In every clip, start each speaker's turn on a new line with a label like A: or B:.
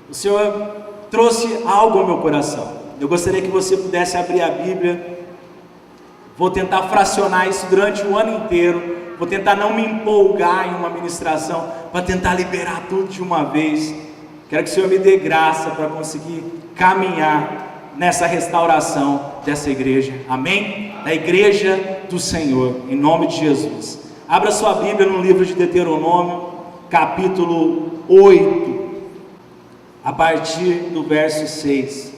A: O Senhor trouxe algo ao meu coração. Eu gostaria que você pudesse abrir a Bíblia. Vou tentar fracionar isso durante o ano inteiro. Vou tentar não me empolgar em uma ministração, para tentar liberar tudo de uma vez. Quero que o Senhor me dê graça para conseguir caminhar nessa restauração dessa igreja. Amém? Da igreja do Senhor, em nome de Jesus. Abra sua Bíblia no livro de Deuteronômio, capítulo 8, a partir do verso 6.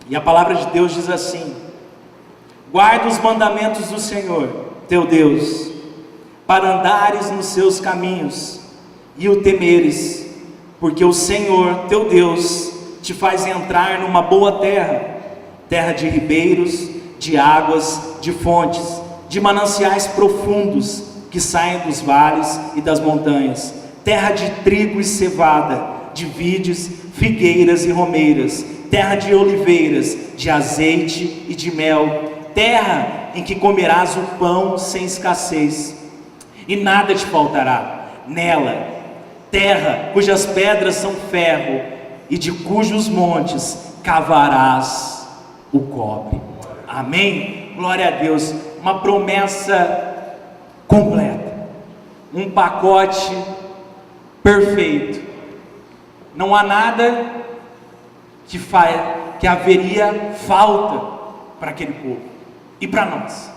A: E a palavra de Deus diz assim: guarda os mandamentos do Senhor, teu Deus, para andares nos seus caminhos e o temeres, porque o Senhor, teu Deus, te faz entrar numa boa terra, terra de ribeiros, de águas, de fontes, de mananciais profundos que saem dos vales e das montanhas, terra de trigo e cevada, de vides, figueiras e romeiras, terra de oliveiras, de azeite e de mel, terra em que comerás o pão sem escassez, e nada te faltará nela, terra cujas pedras são ferro, e de cujos montes cavarás o cobre. Amém? Glória a Deus. Uma promessa completa, um pacote perfeito. Não há nada que haveria falta para aquele povo e para nós.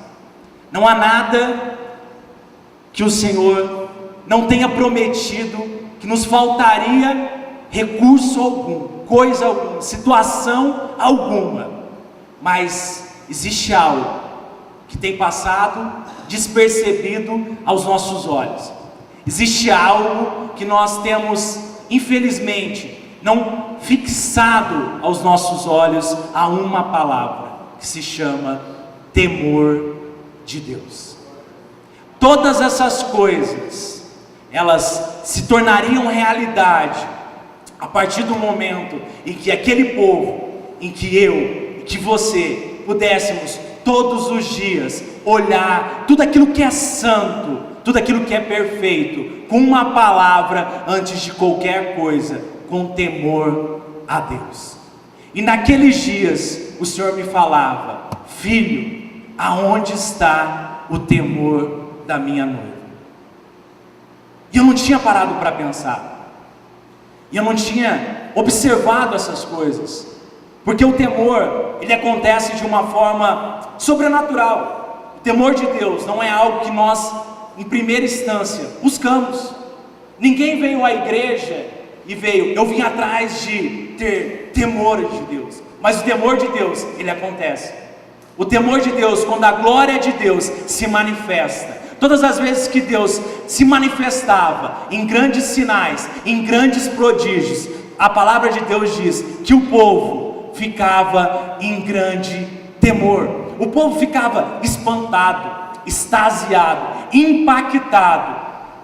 A: Não há nada que o Senhor não tenha prometido que nos faltaria recurso algum, coisa alguma, situação alguma. Mas existe algo que tem passado despercebido aos nossos olhos. Existe algo que nós temos, infelizmente, não fixado aos nossos olhos a uma palavra, que se chama temor de Deus. Todas essas coisas, elas se tornariam realidade a partir do momento em que aquele povo, em que eu e que você pudéssemos todos os dias olhar tudo aquilo que é santo, tudo aquilo que é perfeito, com uma palavra antes de qualquer coisa, com temor a Deus. E naqueles dias o Senhor me falava: filho, aonde está o temor da minha noiva? E eu não tinha parado para pensar, e eu não tinha observado essas coisas, porque o temor, ele acontece de uma forma sobrenatural. O temor de Deus não é algo que nós, em primeira instância, buscamos. Ninguém veio à igreja e eu vim atrás de ter temor de Deus. Mas o temor de Deus, ele acontece. O temor de Deus, quando a glória de Deus se manifesta. Todas as vezes que Deus se manifestava em grandes sinais, em grandes prodígios, a palavra de Deus diz que o povo ficava em grande temor. O povo ficava espantado, extasiado, impactado.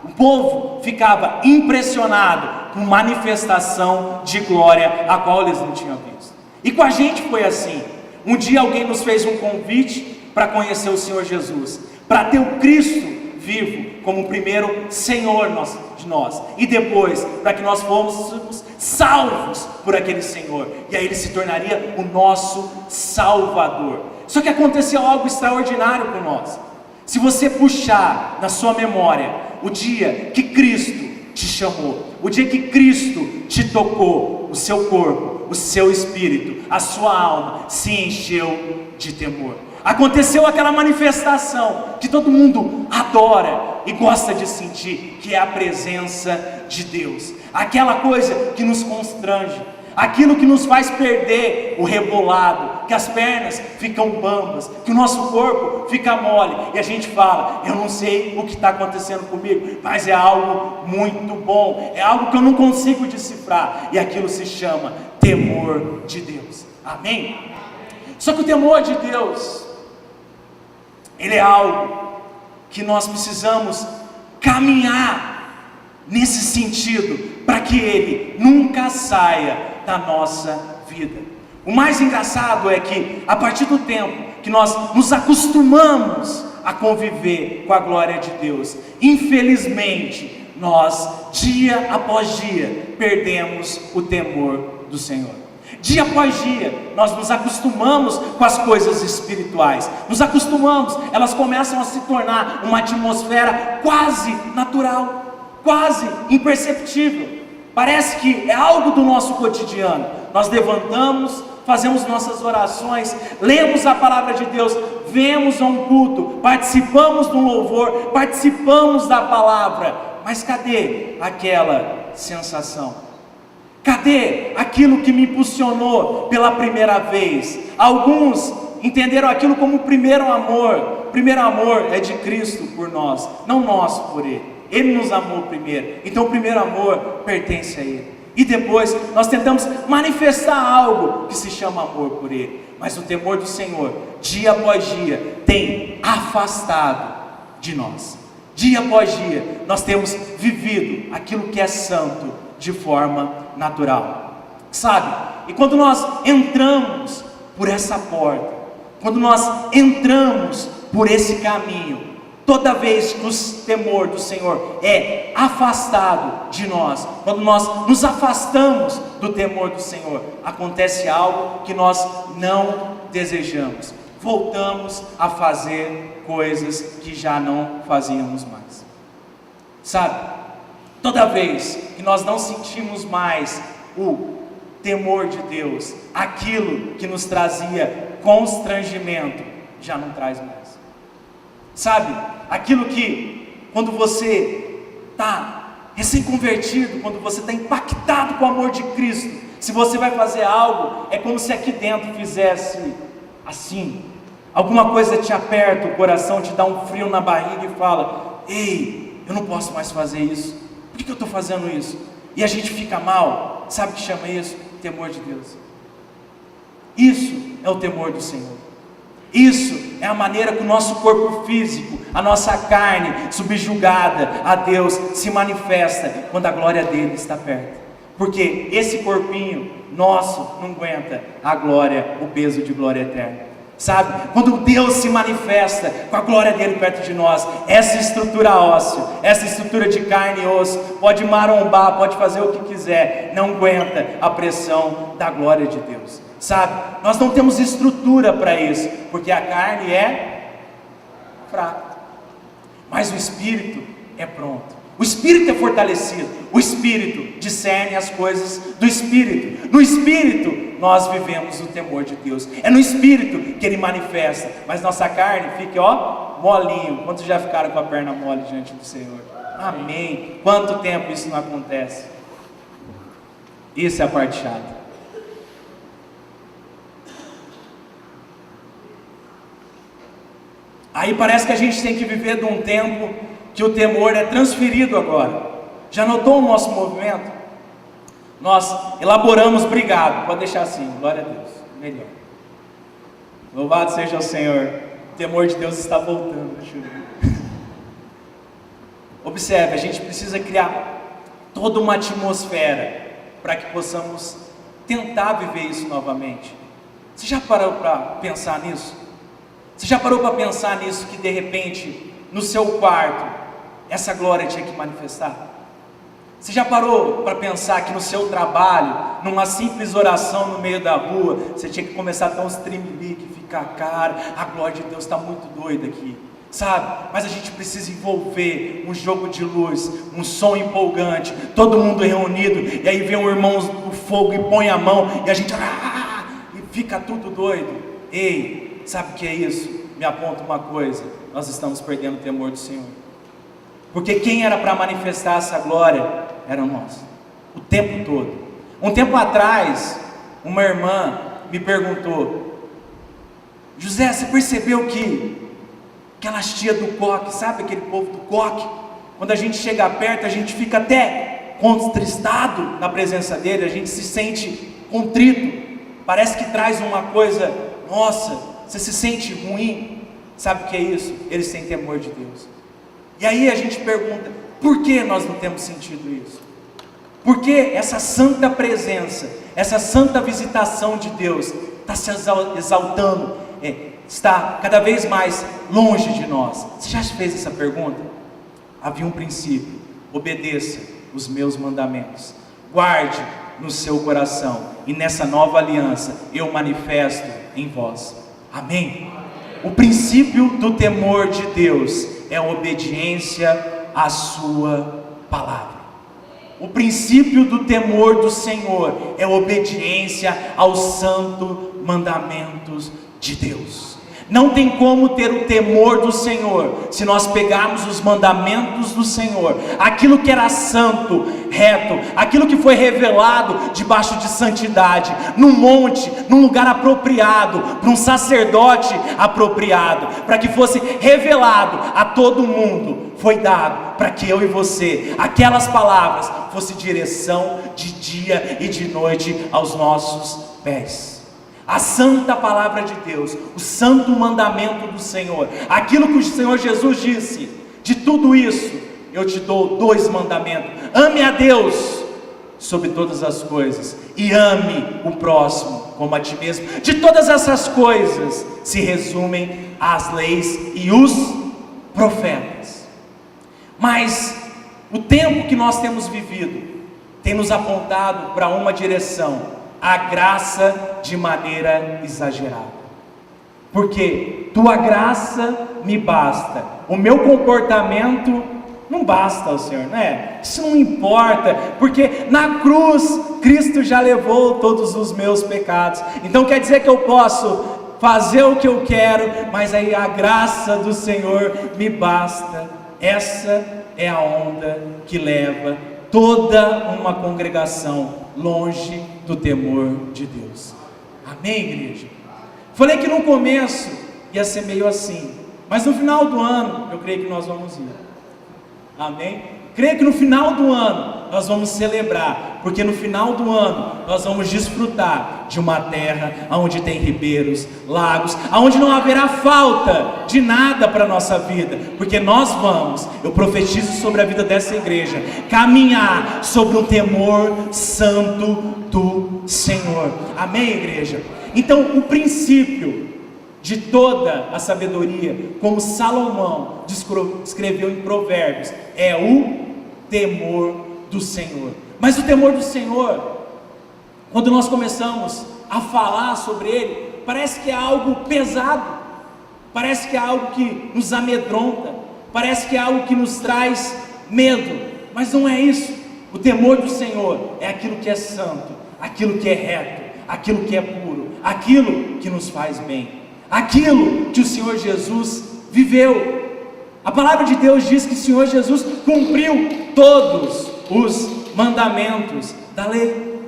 A: O povo ficava impressionado com manifestação de glória a qual eles não tinham visto. E com a gente foi assim. Um dia alguém nos fez um convite para conhecer o Senhor Jesus, para ter o Cristo vivo como o primeiro Senhor de nós, e depois para que nós fôssemos salvos por aquele Senhor, e aí Ele se tornaria o nosso Salvador. Só que aconteceu algo extraordinário com nós. Se você puxar na sua memória o dia que Cristo te chamou, o dia que Cristo te tocou, o seu corpo, o seu espírito, a sua alma se encheu de temor. Aconteceu aquela manifestação que todo mundo adora e gosta de sentir, que é a presença de Deus. Aquela coisa que nos constrange, aquilo que nos faz perder o rebolado, que as pernas ficam bambas, que o nosso corpo fica mole, e a gente fala: eu não sei o que está acontecendo comigo, mas é algo muito bom, é algo que eu não consigo decifrar, e aquilo se chama temor de Deus. Amém? Só que o temor de Deus, ele é algo que nós precisamos caminhar nesse sentido, para que ele nunca saia da nossa vida. O mais engraçado é que, a partir do tempo que nós nos acostumamos a conviver com a glória de Deus, infelizmente, nós, dia após dia, perdemos o temor do Senhor. Dia após dia, nós nos acostumamos com as coisas espirituais, nos acostumamos, elas começam a se tornar uma atmosfera quase natural, quase imperceptível. Parece que é algo do nosso cotidiano. Nós levantamos, fazemos nossas orações, lemos a palavra de Deus, vemos a um culto, participamos do louvor, participamos da palavra, mas cadê aquela sensação? Cadê aquilo que me impulsionou pela primeira vez? Alguns entenderam aquilo como o primeiro amor. O primeiro amor é de Cristo por nós, não nós por Ele. Ele nos amou primeiro, então o primeiro amor pertence a Ele. E depois nós tentamos manifestar algo que se chama amor por Ele. Mas o temor do Senhor, dia após dia, tem afastado de nós. Dia após dia, nós temos vivido aquilo que é santo de forma natural. Sabe? E quando nós entramos por essa porta, quando nós entramos por esse caminho, toda vez que o temor do Senhor é afastado de nós, quando nós nos afastamos do temor do Senhor, acontece algo que nós não desejamos. Voltamos a fazer coisas que já não fazíamos mais. Sabe? Toda vez que nós não sentimos mais o temor de Deus, aquilo que nos trazia constrangimento, já não traz mais. Sabe, aquilo que quando você está recém-convertido, quando você está impactado com o amor de Cristo, se você vai fazer algo, é como se aqui dentro fizesse assim, alguma coisa te aperta o coração, te dá um frio na barriga e fala: ei, eu não posso mais fazer isso, por que eu estou fazendo isso? E a gente fica mal. Sabe o que chama isso? Temor de Deus. Isso é o temor do Senhor. Isso é a maneira que o nosso corpo físico, a nossa carne subjugada a Deus se manifesta quando a glória dele está perto. Porque esse corpinho nosso não aguenta a glória, o peso de glória eterna. Sabe? Quando Deus se manifesta com a glória dele perto de nós, essa estrutura óssea, essa estrutura de carne e osso, pode marombar, pode fazer o que quiser, não aguenta a pressão da glória de Deus. Sabe, nós não temos estrutura para isso, porque a carne é fraca, mas o Espírito é pronto, o Espírito é fortalecido, o Espírito discerne as coisas do Espírito. No Espírito nós vivemos o temor de Deus, é no Espírito que Ele manifesta, mas nossa carne fica molinho. Quantos já ficaram com a perna mole diante do Senhor? Amém. Quanto tempo isso não acontece? Isso é a parte chata. Aí parece que a gente tem que viver de um tempo que o temor é transferido agora. Já notou o nosso movimento? Nós elaboramos, obrigado, pode deixar assim, glória a Deus, melhor. Louvado seja o Senhor, o temor de Deus está voltando. Deixa eu ver. Observe, a gente precisa criar toda uma atmosfera para que possamos tentar viver isso novamente. Você já parou para pensar nisso? Você já parou para pensar nisso, que de repente, no seu quarto, essa glória tinha que manifestar? Você já parou para pensar que no seu trabalho, numa simples oração no meio da rua, você tinha que começar a dar uns tremelique, ficar, cara, a glória de Deus está muito doida aqui, sabe? Mas a gente precisa envolver um jogo de luz, um som empolgante, todo mundo reunido, e aí vem um irmão do fogo e põe a mão, e a gente, e fica tudo doido. Ei, sabe o que é isso? Me aponta uma coisa: nós estamos perdendo o temor do Senhor. Porque quem era para manifestar essa glória eram nós, o tempo todo. Um tempo atrás, uma irmã me perguntou: José, você percebeu que aquelas tias do coque, sabe aquele povo do coque? Quando a gente chega perto, a gente fica até contristado na presença dele, a gente se sente contrito, parece que traz uma coisa, nossa, você se sente ruim. Sabe o que é isso? Eles têm temor de Deus. E aí a gente pergunta: por que nós não temos sentido isso? Por que essa santa presença, essa santa visitação de Deus está se exaltando, está cada vez mais longe de nós? Você já fez essa pergunta? Havia um princípio. obedeça os meus mandamentos, guarde no seu coração, e nessa nova aliança eu manifesto em vós. Amém? O princípio do temor de Deus é a obediência à sua palavra. O princípio do temor do Senhor é a obediência aos santos mandamentos de Deus. Não tem como ter o temor do Senhor se nós pegarmos os mandamentos do Senhor, aquilo que era santo, reto, aquilo que foi revelado debaixo de santidade, num monte, num lugar apropriado, para um sacerdote apropriado, para que fosse revelado a todo mundo, foi dado para que eu e você, aquelas palavras, fosse direção de dia e de noite aos nossos pés. A santa palavra de Deus, o santo mandamento do Senhor, aquilo que o Senhor Jesus disse: de tudo isso eu te dou 2 mandamentos: ame a Deus sobre todas as coisas e ame o próximo como a ti mesmo. De todas essas coisas se resumem as leis e os profetas. Mas o tempo que nós temos vivido tem nos apontado para uma direção: a graça de maneira exagerada. Porque tua graça me basta, o meu comportamento não basta ao Senhor, não é? Isso não importa, porque na cruz Cristo já levou todos os meus pecados. Então quer dizer que eu posso fazer o que eu quero, mas aí a graça do Senhor me basta. Essa é a onda que leva toda uma congregação longe do temor de Deus. Amém, igreja? Falei que no começo ia ser meio assim, mas no final do ano eu creio que nós vamos ir. Amém? Creio que no final do ano nós vamos celebrar, porque no final do ano nós vamos desfrutar de uma terra onde tem ribeiros, lagos, onde não haverá falta de nada para a nossa vida, porque nós vamos, eu profetizo sobre a vida dessa igreja, caminhar sobre um temor santo do Senhor. Amém, igreja? Então o princípio de toda a sabedoria, como Salomão escreveu em Provérbios, é o temor do Senhor. Mas o temor do Senhor, quando nós começamos a falar sobre ele, parece que é algo pesado, parece que é algo que nos amedronta, parece que é algo que nos traz medo, mas não é isso. O temor do Senhor é aquilo que é santo, aquilo que é reto, aquilo que é puro, aquilo que nos faz bem, aquilo que o Senhor Jesus viveu. A palavra de Deus diz que o Senhor Jesus cumpriu todos os mandamentos da lei.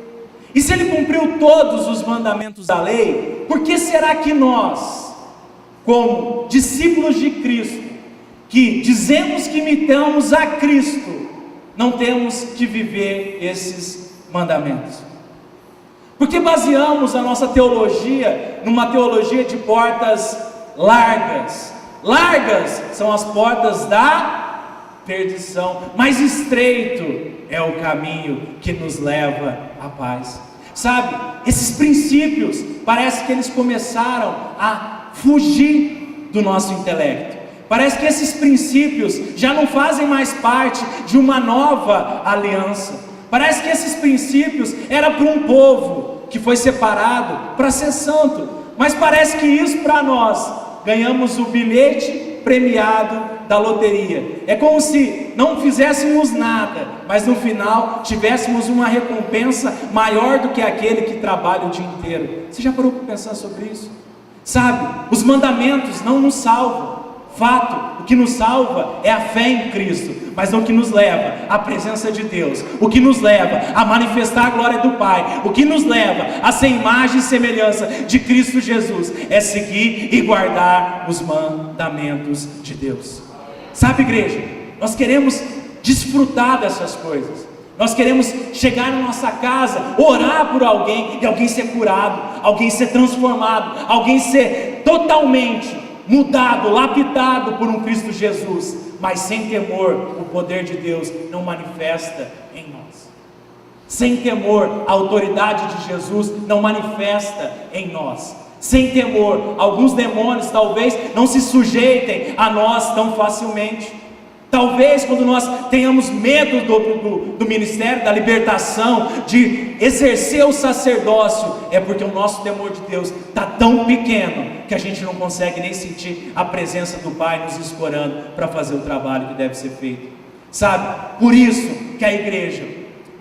A: E se Ele cumpriu todos os mandamentos da lei, por que será que nós, como discípulos de Cristo, que dizemos que imitamos a Cristo, não temos que viver esses mandamentos? Porque baseamos a nossa teologia numa teologia de portas largas. Largas são as portas da perdição, mas estreito é o caminho que nos leva à paz. Sabe, esses princípios, parece que eles começaram a fugir do nosso intelecto. Parece que esses princípios já não fazem mais parte de uma nova aliança. Parece que esses princípios eram para um povo que foi separado para ser santo. Mas parece que isso para nós, ganhamos o bilhete premiado da loteria. É como se não fizéssemos nada, mas no final tivéssemos uma recompensa maior do que aquele que trabalha o dia inteiro. Você já parou para pensar sobre isso? Sabe, os mandamentos não nos salvam. Fato, o que nos salva é a fé em Cristo, mas não o que nos leva à presença de Deus, o que nos leva a manifestar a glória do Pai, o que nos leva a ser imagem e semelhança de Cristo Jesus, é seguir e guardar os mandamentos de Deus. Sabe, igreja, nós queremos desfrutar dessas coisas. Nós queremos chegar na nossa casa, orar por alguém e alguém ser curado, alguém ser transformado, alguém ser totalmente mudado, lapidado por um Cristo Jesus, mas sem temor, o poder de Deus não manifesta em nós. Sem temor, a autoridade de Jesus não manifesta em nós. Sem temor, alguns demônios talvez não se sujeitem a nós tão facilmente. Talvez quando nós tenhamos medo do ministério, da libertação, de exercer o sacerdócio, é porque o nosso temor de Deus está tão pequeno que a gente não consegue nem sentir a presença do Pai nos escorando para fazer o trabalho que deve ser feito. Sabe, por isso que a igreja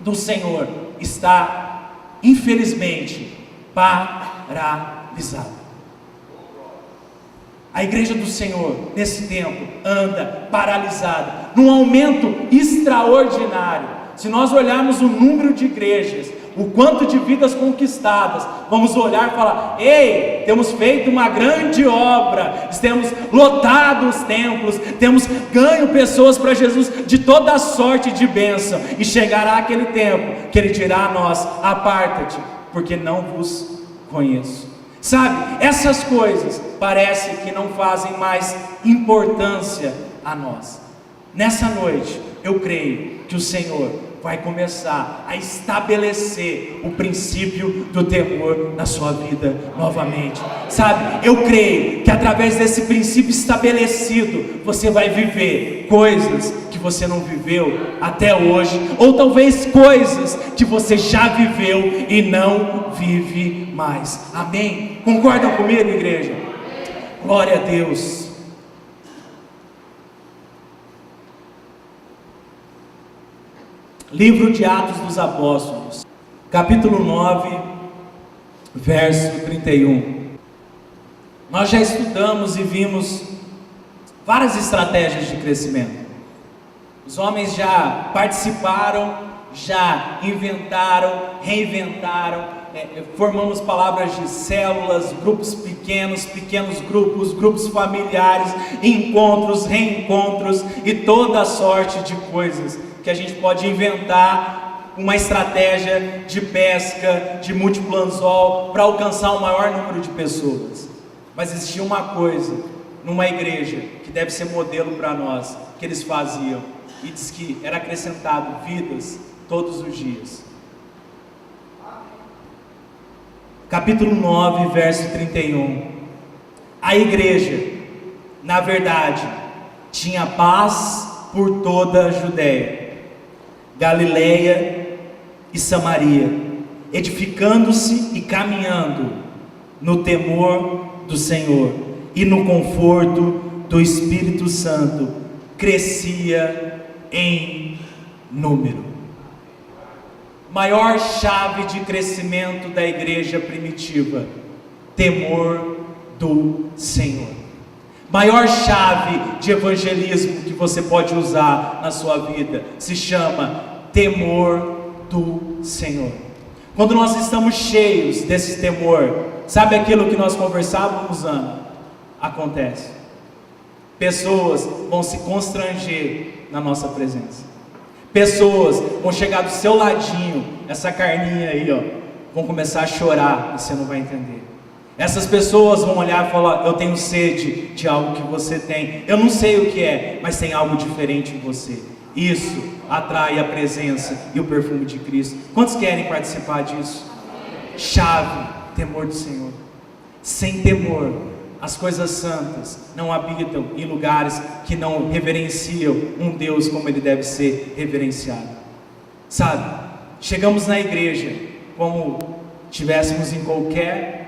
A: do Senhor está, infelizmente, paralisada. A igreja do Senhor, nesse tempo, anda paralisada, num aumento extraordinário. Se nós olharmos o número de igrejas, o quanto de vidas conquistadas, vamos olhar e falar: ei, temos feito uma grande obra, temos lotado os templos, temos ganho pessoas para Jesus de toda sorte de bênção, e chegará aquele tempo que Ele dirá a nós: aparta-te, porque não vos conheço. Sabe, essas coisas parece que não fazem mais importância a nós. Nessa noite, eu creio que o Senhor vai começar a estabelecer o princípio do temor na sua vida novamente. Sabe, eu creio que através desse princípio estabelecido, você vai viver coisas que você não viveu até hoje, ou talvez coisas que você já viveu e não vive mais. Amém? Concordam comigo, igreja? Glória a Deus. Livro de Atos dos Apóstolos, capítulo 9, verso 31. Nós já estudamos e vimos várias estratégias de crescimento. Os homens já participaram, já inventaram, reinventaram, formamos palavras de células, grupos pequenos grupos, grupos familiares, encontros, reencontros e toda a sorte de coisas que a gente pode inventar, uma estratégia de pesca, de múltiplo anzol, para alcançar o maior número de pessoas. Mas existia uma coisa numa igreja que deve ser modelo para nós, que eles faziam, e diz que era acrescentado vidas todos os dias. Capítulo 9, verso 31. A igreja, na verdade, tinha paz por toda a Judéia, Galileia e Samaria, edificando-se e caminhando no temor do Senhor e no conforto do Espírito Santo, crescia em número. Maior chave de crescimento da igreja primitiva: temor do Senhor. Maior chave de evangelismo que você pode usar na sua vida se chama temor do Senhor. Quando nós estamos cheios desse temor, sabe aquilo que nós conversávamos antes? Acontece. Pessoas vão se constranger na nossa presença. Pessoas vão chegar do seu ladinho, essa carninha aí, ó, vão começar a chorar e você não vai entender. Essas pessoas vão olhar e falar: eu tenho sede de algo que você tem. Eu não sei o que é, mas tem algo diferente em você. Isso atrai a presença e o perfume de Cristo. Quantos querem participar disso? Chave, temor do Senhor. Sem temor, as coisas santas não habitam em lugares que não reverenciam um Deus como Ele deve ser reverenciado. Sabe, chegamos na igreja como estivéssemos em qualquer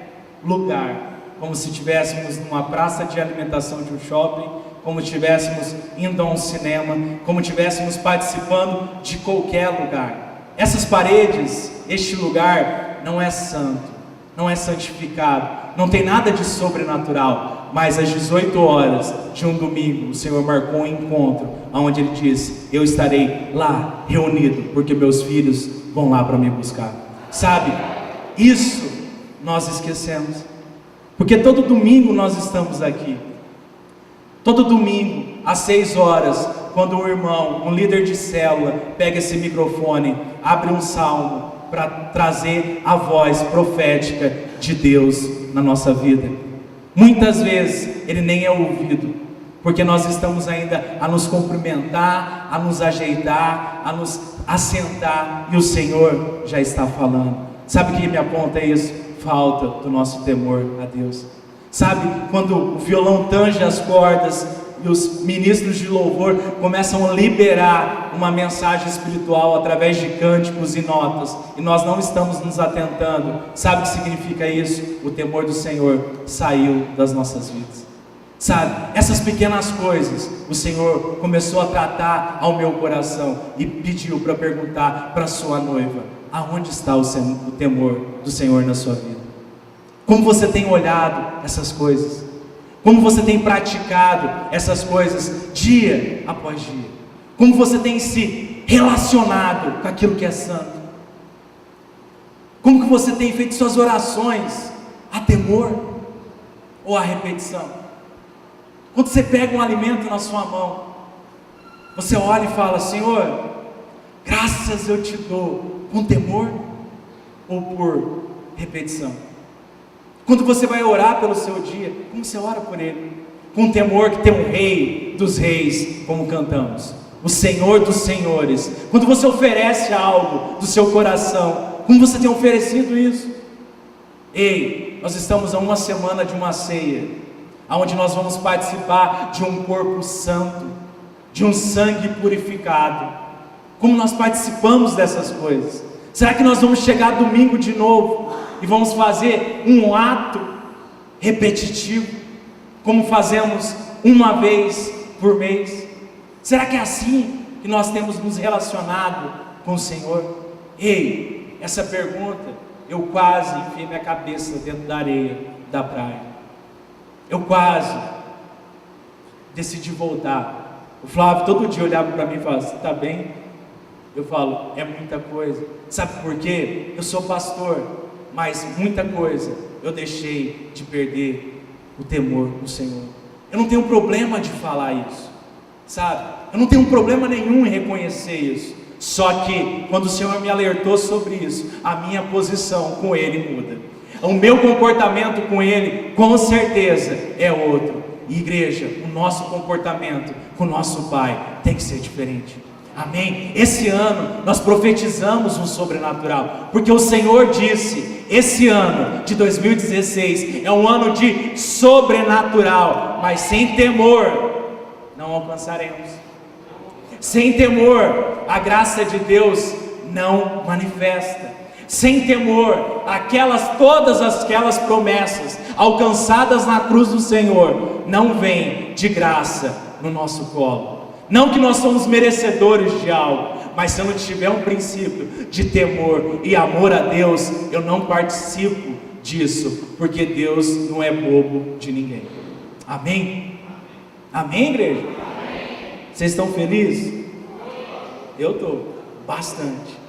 A: lugar, como se estivéssemos numa praça de alimentação de um shopping, como estivéssemos indo a um cinema, como estivéssemos participando de qualquer lugar. Essas paredes, este lugar não é santo, não é santificado, não tem nada de sobrenatural, mas às 18 horas de um domingo, o Senhor marcou um encontro, onde Ele disse: eu estarei lá reunido, porque meus filhos vão lá para me buscar. Sabe, isso nós esquecemos, porque todo domingo nós estamos aqui. Todo domingo, às 6 horas, quando um irmão, um líder de célula, pega esse microfone, abre um salmo para trazer a voz profética de Deus na nossa vida. Muitas vezes ele nem é ouvido, porque nós estamos ainda a nos cumprimentar, a nos ajeitar, a nos assentar, e o Senhor já está falando. Sabe o que me aponta isso? Falta do nosso temor a Deus. Sabe, quando o violão tange as cordas e os ministros de louvor começam a liberar uma mensagem espiritual através de cânticos e notas, e nós não estamos nos atentando. Sabe o que significa isso? O temor do Senhor saiu das nossas vidas. Sabe, essas pequenas coisas o Senhor começou a tratar ao meu coração e pediu para perguntar para a sua noiva: aonde está o temor do Senhor na sua vida? Como você tem olhado essas coisas? Como você tem praticado essas coisas dia após dia? Como você tem se relacionado com aquilo que é santo? Como que você tem feito suas orações a temor ou a repetição? Quando você pega um alimento na sua mão, você olha e fala: Senhor, graças eu te dou, com temor ou por repetição? Quando você vai orar pelo seu dia, como você ora por ele? Com temor que tem um Rei dos Reis, como cantamos, o Senhor dos Senhores. Quando você oferece algo do seu coração, como você tem oferecido isso? Ei, nós estamos a uma semana de uma ceia, onde nós vamos participar de um corpo santo, de um sangue purificado. Como nós participamos dessas coisas? Será que nós vamos chegar domingo de novo e vamos fazer um ato repetitivo, como fazemos uma vez por mês? Será que é assim que nós temos nos relacionado com o Senhor? Ei, essa pergunta, eu quase enfiei minha cabeça dentro da areia da praia. Eu quase decidi voltar. O Flávio todo dia olhava para mim e falava: você está bem? Eu falo: é muita coisa. Sabe por quê? Eu sou pastor, mas muita coisa eu deixei de perder o temor do Senhor. Eu não tenho problema de falar isso, sabe? Eu não tenho problema nenhum em reconhecer isso. Só que quando o Senhor me alertou sobre isso, a minha posição com Ele muda. O meu comportamento com Ele, com certeza, é outro. E igreja, o nosso comportamento com o nosso Pai tem que ser diferente. Amém? Esse ano nós profetizamos um sobrenatural, porque o Senhor disse: esse ano de 2016 é um ano de sobrenatural, mas sem temor não alcançaremos. Sem temor a graça de Deus não manifesta. Sem temor, todas aquelas promessas alcançadas na cruz do Senhor não vêm de graça no nosso colo. Não que nós somos merecedores de algo, mas se eu não tiver um princípio de temor e amor a Deus, eu não participo disso, porque Deus não é bobo de ninguém. Amém? Amém, igreja? Vocês estão felizes? Eu estou, bastante.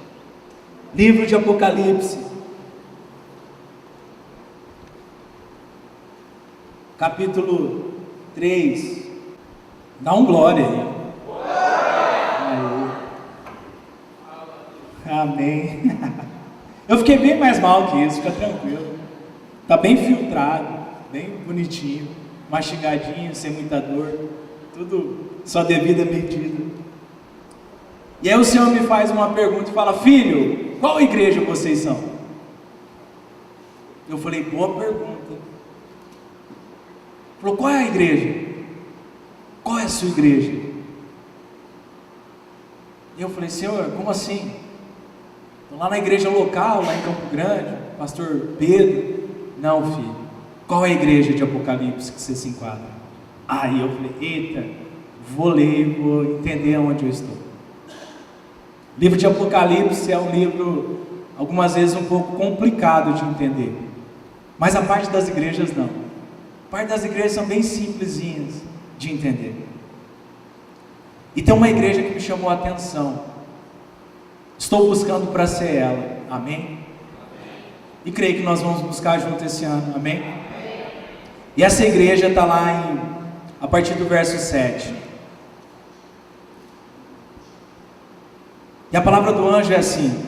A: Livro de Apocalipse, capítulo 3, dá um glória aí. Amém. Eu fiquei bem mais mal que isso, fica tranquilo. Está bem filtrado, bem bonitinho, mastigadinho, sem muita dor, tudo sua devida medida. E aí o Senhor me faz uma pergunta e fala: filho, qual igreja vocês são? Eu falei: boa pergunta. Ele falou: qual é a igreja? Qual é a sua igreja? E eu falei: Senhor, como assim? Estou lá na igreja local, lá em Campo Grande, pastor Pedro. Não, filho, qual é a igreja de Apocalipse que você se enquadra? Aí eu falei: eita, vou ler, vou entender onde eu estou. O livro de Apocalipse é um livro, algumas vezes, um pouco complicado de entender, mas a parte das igrejas não. A parte das igrejas são bem simplesinhas de entender. E tem uma igreja que me chamou a atenção. Estou buscando para ser ela. Amém? E creio que nós vamos buscar junto esse ano. Amém? E essa igreja está lá a partir do verso 7. E a palavra do anjo é assim: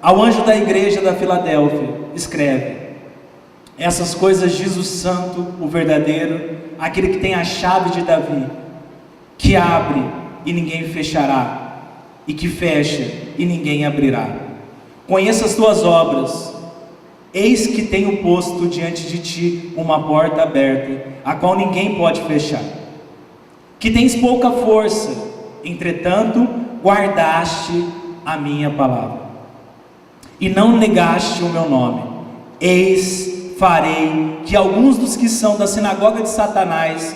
A: ao anjo da igreja da Filadélfia escreve: essas coisas diz o santo, o verdadeiro, aquele que tem a chave de Davi, que abre e ninguém fechará, e que fecha e ninguém abrirá. Conheça as tuas obras. Eis que tenho posto diante de ti uma porta aberta, a qual ninguém pode fechar. que tens pouca força, entretanto guardaste a minha palavra, e não negaste o meu nome. Eis, farei que alguns dos que são da sinagoga de Satanás,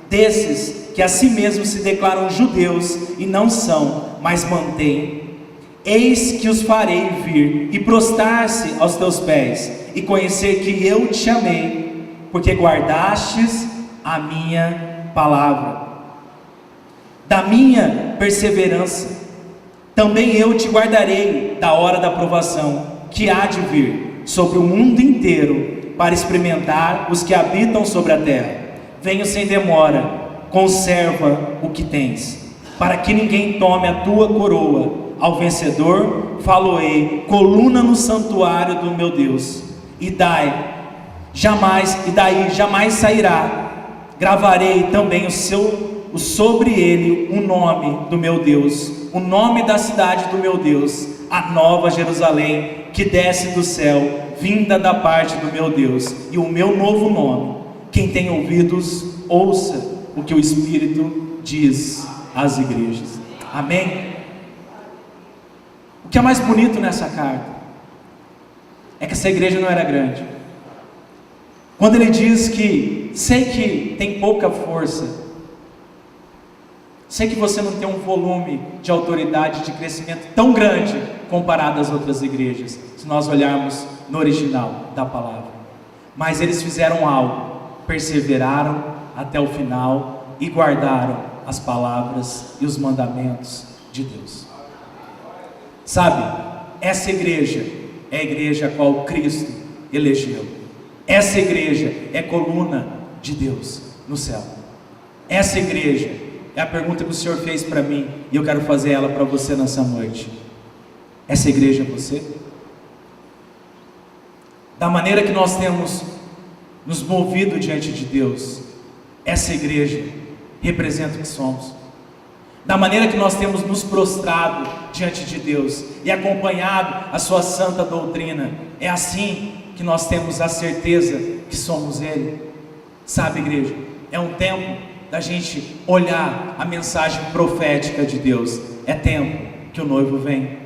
A: desses que a si mesmos se declaram judeus e não são, mas mantêm, eis que os farei vir e prostrar-se aos teus pés, e conhecer que eu te chamei, porque guardastes a minha palavra. Da minha perseverança também eu te guardarei da hora da provação, que há de vir sobre o mundo inteiro, para experimentar os que habitam sobre a terra. Venho sem demora, conserva o que tens, para que ninguém tome a tua coroa. Ao vencedor falo-ei, coluna no santuário do meu Deus, e daí jamais sairá. Gravarei também sobre ele o nome do meu Deus, o nome da cidade do meu Deus, a nova Jerusalém, que desce do céu, vinda da parte do meu Deus, e o meu novo nome. Quem tem ouvidos, ouça o que o Espírito diz às igrejas. Amém? O que é mais bonito nessa carta é que essa igreja não era grande. Quando ele diz que sei que tem pouca força, sei que você não tem um volume de autoridade, de crescimento tão grande comparado às outras igrejas, se nós olharmos no original da palavra, mas eles fizeram algo, perseveraram até o final e guardaram as palavras e os mandamentos de Deus. Sabe, essa igreja é a igreja a qual Cristo elegeu. Essa igreja é coluna de Deus no céu. Essa igreja é a pergunta que o Senhor fez para mim, e eu quero fazer ela para você nessa noite. Essa igreja é você? Da maneira que nós temos nos movido diante de Deus, essa igreja representa o que somos. Da maneira que nós temos nos prostrado diante de Deus e acompanhado a sua santa doutrina, é assim que nós temos a certeza que somos Ele. Sabe, igreja, é um tempo da gente olhar a mensagem profética de Deus. É tempo que o noivo vem.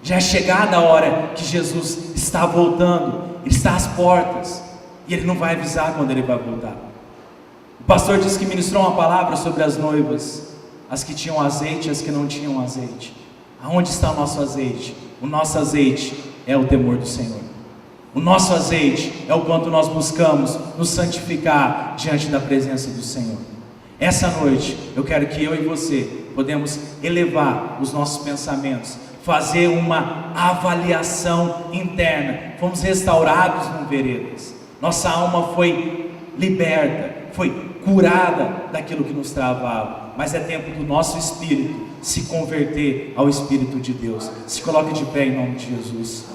A: Já é chegada a hora que Jesus está voltando. Ele está às portas e Ele não vai avisar quando Ele vai voltar. O pastor disse que ministrou uma palavra sobre as noivas, as que tinham azeite e as que não tinham azeite. Aonde está o nosso azeite? O nosso azeite é o temor do Senhor. O nosso azeite é o quanto nós buscamos nos santificar diante da presença do Senhor. Essa noite eu quero que eu e você podemos elevar os nossos pensamentos, fazer uma avaliação interna. Fomos restaurados no veredas. Nossa alma foi liberta, foi curada daquilo que nos travava. Mas é tempo do nosso espírito se converter ao Espírito de Deus. Se coloque de pé em nome de Jesus.